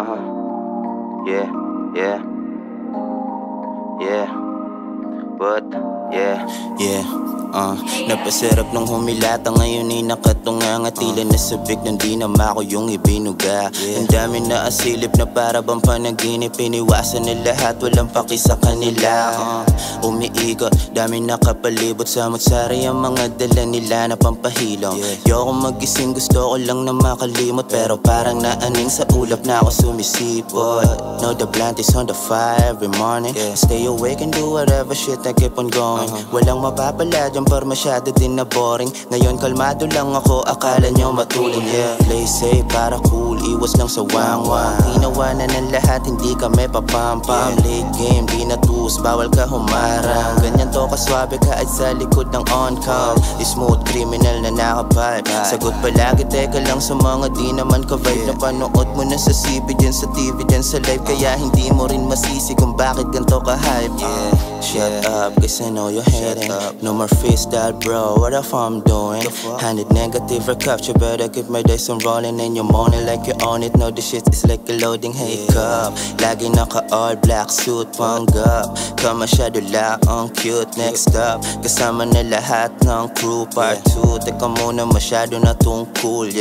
Yeah, yeah, yeah, but, yeah, napasarap nung humilata, ngayon ay nakatunga nga tila nasabik nang di na mako yung ibinuga. Ang dami na asilip na para bang panaginip, iniwasan na lahat, walang paki sa kanila. Umiikot, dami nakapalibot, samot-sari ang mga dala nila na pampahilom. Yoko magising, gusto ko lang na makalimot, pero parang naaning sa ulap na ako sumisipot. Know the blunt is on the fire every morning. Stay awake and do whatever shit, I keep on going. Walang mapapala dyan par masyado din na boring. Ngayon kalmado lang ako, akala nyo matulin. Play safe para cool, iwas lang sa wang-wang. Ginawa na ng lahat, hindi kami papampam. Late game, di natus, bawal ka humarang. Ganyan to kaswabe kahit sa likod ng on-cam. Smooth criminal na nakapipe, sagot palagi, teka lang sa mga di naman ka-vibe. Napanood mo na sa CB dyan, sa TV dyan, sa live, kaya hindi mo rin masisi kung bakit ganito ka-hype. Shut up, cause I know you're hating. No more freestyle, bro, what if I'm doing? Handed negative or capture, better keep my days on rolling. And you're moaning like you own it. No, this shit is like a loading hiccup. Lagi naka all black suit, panggap. Ka masyado laang cute. Next up, kasama na lahat ng crew. Part 2, teka muna, masyado na tungkol.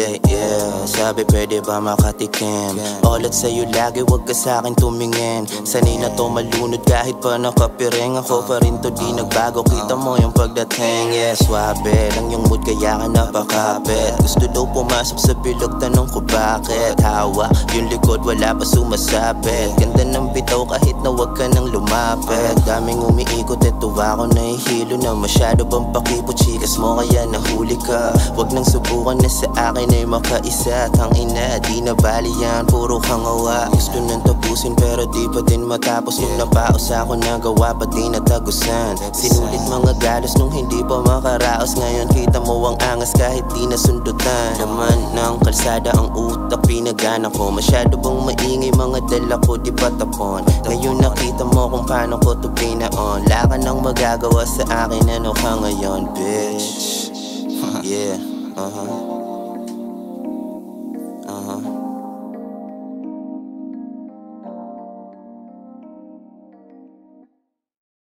Sabi pwede ba makatikim? Olat sa'yo lagi, wag ka sa'kin tumingin. Sanay na to malunod kahit pa nakapiring. Ako pa rin to, di nagbago, kita mo yung pagdating. Swabe lang yung mood kaya ka napakapit. Gusto daw pumasok sa bilog, tanong ko bakit. Hawa yung likod, wala pa sumasabit. Ganda ng bitaw kahit na wag ka nang lumapit. Daming umiikot, eto ako nahihilo na. Masyado bang pakipot, chikas mo kaya nahuli ka. Wag nang subukan na sa akin ay makaisa. Tang ina, di na bali yan, puro kangawa. Gusto nang tapusin pero di pa din matapos. Nung napaos ako nagawa pa di natagusan. Sinulit mga galos nung hindi pa makaraos. Ngayon kita mo ang angas kahit di nasundutan. Laman ng kalsada ang utak, pinagana ko. Masyado bang maingay mga dala ko, di pa tapon. Ngayon nakita mo kung paano ko to pinaon. Wala ka nang magagawa sa akin, ano ka ngayon, bitch?